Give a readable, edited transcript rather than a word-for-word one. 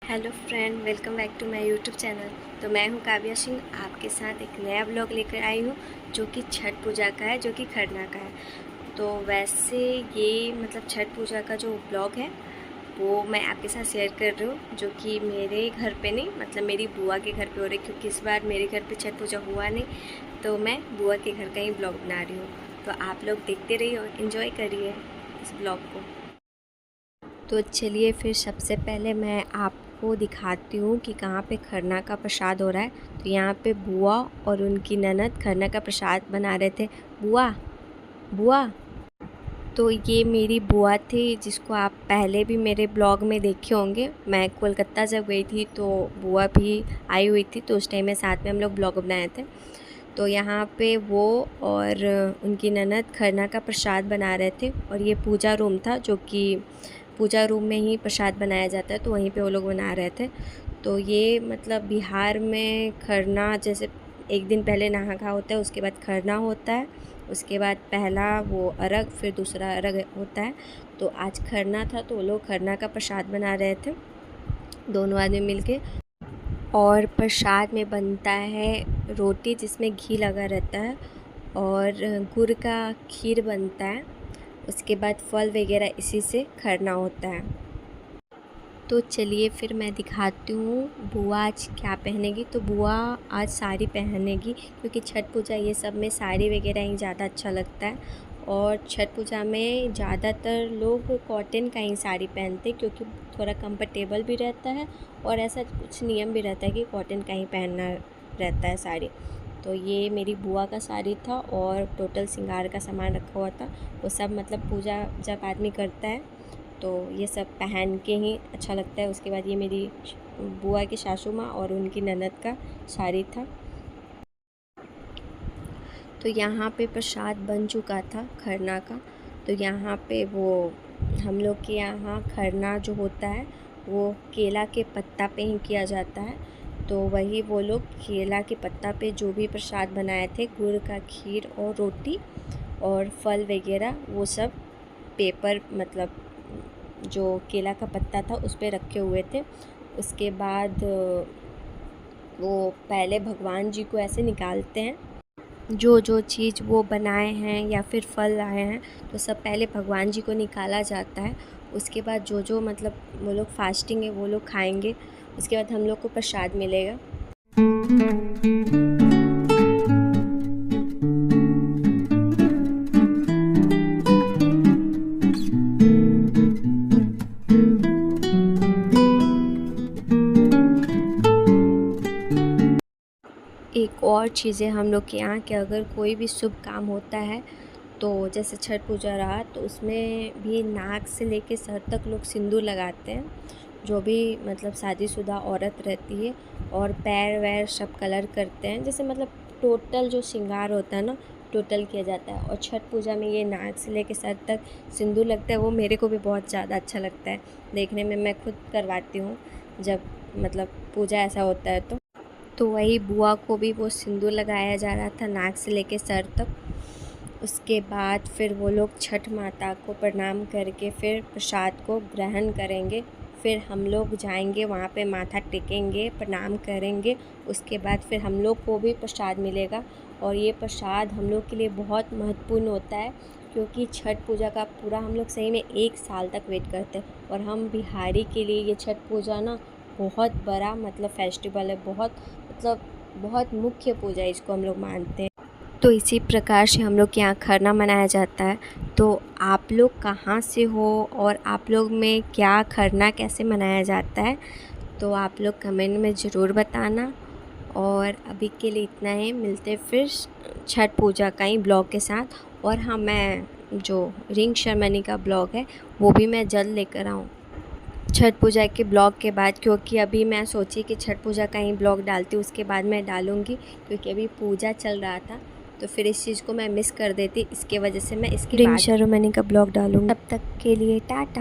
Hello friend, welcome back to my YouTube channel. तो मैं हूं काव्या सिंह, आपके साथ एक नया ब्लॉग लेकर आई हूं जो कि छठ पूजा का है, जो कि खरना का है। तो वैसे ये छठ पूजा का जो ब्लॉग है वो मैं आपके साथ शेयर कर रही हूँ, जो कि मेरे घर पे नहीं, मेरी बुआ के घर पे हो रही, क्योंकि इस बार मेरे घर पे छठ पूजा हुआ नहीं, तो मैं बुआ के घर का ही ब्लॉग बना रही हूँ। तो आप लोग देखते रहिए और इन्जॉय करिए इस ब्लॉग को। तो चलिए फिर सबसे पहले मैं आपको दिखाती हूँ कि कहाँ पे खरना का प्रसाद हो रहा है। तो यहाँ पे बुआ और उनकी ननद खरना का प्रसाद बना रहे थे। बुआ बुआ तो ये मेरी बुआ थी, जिसको आप पहले भी मेरे ब्लॉग में देखे होंगे। मैं कोलकाता जब गई थी तो बुआ भी आई हुई थी, तो उस टाइम में साथ में हम लोग ब्लॉग बनाए थे। तो यहाँ पे वो और उनकी ननद खरना का प्रसाद बना रहे थे, और ये पूजा रूम था, जो कि पूजा रूम में ही प्रसाद बनाया जाता है, तो वहीं पे वो लोग बना रहे थे। तो ये बिहार में खरना जैसे एक दिन पहले नहा खा होता है, उसके बाद खरना होता है, उसके बाद पहला वो अर्घ, फिर दूसरा अर्घ होता है। तो आज खरना था, तो वो लोग खरना का प्रसाद बना रहे थे दोनों आदमी मिलके। और प्रसाद में बनता है रोटी जिसमें घी लगा रहता है, और गुड़ का खीर बनता है। उसके बाद फल वगैरह इसी से खरना होता है। तो चलिए फिर मैं दिखाती हूँ बुआ आज क्या पहनेगी। तो बुआ आज साड़ी पहनेगी, क्योंकि छठ पूजा ये सब में साड़ी वगैरह ही ज़्यादा अच्छा लगता है। और छठ पूजा में ज़्यादातर लोग कॉटन का ही साड़ी पहनते, क्योंकि थोड़ा कंफर्टेबल भी रहता है, और ऐसा कुछ नियम भी रहता है कि कॉटन का ही पहनना रहता है साड़ी। तो ये मेरी बुआ का साड़ी था, और टोटल श्रृंगार का सामान रखा हुआ था। वो सब पूजा जब आदमी करता है तो ये सब पहन के ही अच्छा लगता है। उसके बाद ये मेरी बुआ की सासू माँ और उनकी ननद का साड़ी था। तो यहाँ पे प्रसाद बन चुका था खरना का। तो यहाँ पे वो हम लोग के यहाँ खरना जो होता है वो केला के पत्ता पे ही किया जाता है। तो वही वो लोग केला के पत्ता पे जो भी प्रसाद बनाए थे, गुड़ का खीर और रोटी और फल वगैरह, वो सब पेपर जो केला का पत्ता था उस पे रखे हुए थे। उसके बाद वो पहले भगवान जी को ऐसे निकालते हैं, जो जो चीज़ वो बनाए हैं या फिर फल लाए हैं, तो सब पहले भगवान जी को निकाला जाता है। उसके बाद जो जो वो लोग फास्टिंग है वो लोग खाएंगे। उसके बाद हम लोग को प्रसाद मिलेगा। एक और चीज़ें हम लोग के यहाँ कि अगर कोई भी शुभ काम होता है, तो जैसे छठ पूजा रहा, तो उसमें भी नाक से लेके सर तक लोग सिंदूर लगाते हैं, जो भी शादीशुदा औरत रहती है। और पैर वैर सब कलर करते हैं, जैसे टोटल जो श्रृंगार होता है ना, टोटल किया जाता है। और छठ पूजा में ये नाक से लेके सर तक सिंदूर लगता है, वो मेरे को भी बहुत ज़्यादा अच्छा लगता है देखने में। मैं खुद करवाती हूँ जब पूजा ऐसा होता है। तो वही बुआ को भी वो सिंदूर लगाया जा रहा था नाक से लेके सर तक। उसके बाद फिर वो लोग छठ माता को प्रणाम करके फिर प्रसाद को ग्रहण करेंगे। फिर हम लोग जाएंगे वहाँ पे, माथा टेकेंगे, प्रणाम करेंगे। उसके बाद फिर हम लोग को भी प्रसाद मिलेगा। और ये प्रसाद हम लोग के लिए बहुत महत्वपूर्ण होता है, क्योंकि छठ पूजा का पूरा हम लोग सही में 1 साल तक वेट करते हैं। और हम बिहारी के लिए ये छठ पूजा ना बहुत बड़ा फेस्टिवल है, बहुत मुख्य पूजा है, इसको हम लोग मानते हैं। तो इसी प्रकार से हम लोग के यहाँ खरना मनाया जाता है। तो आप लोग कहाँ से हो और आप लोग में क्या खरना कैसे मनाया जाता है, तो आप लोग कमेंट में ज़रूर बताना। और अभी के लिए इतना ही, मिलते फिर छठ पूजा का ही ब्लॉग के साथ। और हाँ, मैं जो रिंग सेरेमनी का ब्लॉग है वो भी मैं जल्द लेकर आऊँ छठ पूजा के ब्लॉग के बाद, क्योंकि अभी मैं सोची कि छठ पूजा का ही ब्लॉग डालती हूँ, उसके बाद मैं डालूँगी, क्योंकि अभी पूजा चल रहा था, तो फिर इस चीज़ को मैं मिस कर देती। इसके वजह से मैं इसके बाद रिंग सेरेमनी का ब्लॉग डालूँगी। तब तक के लिए टाटा।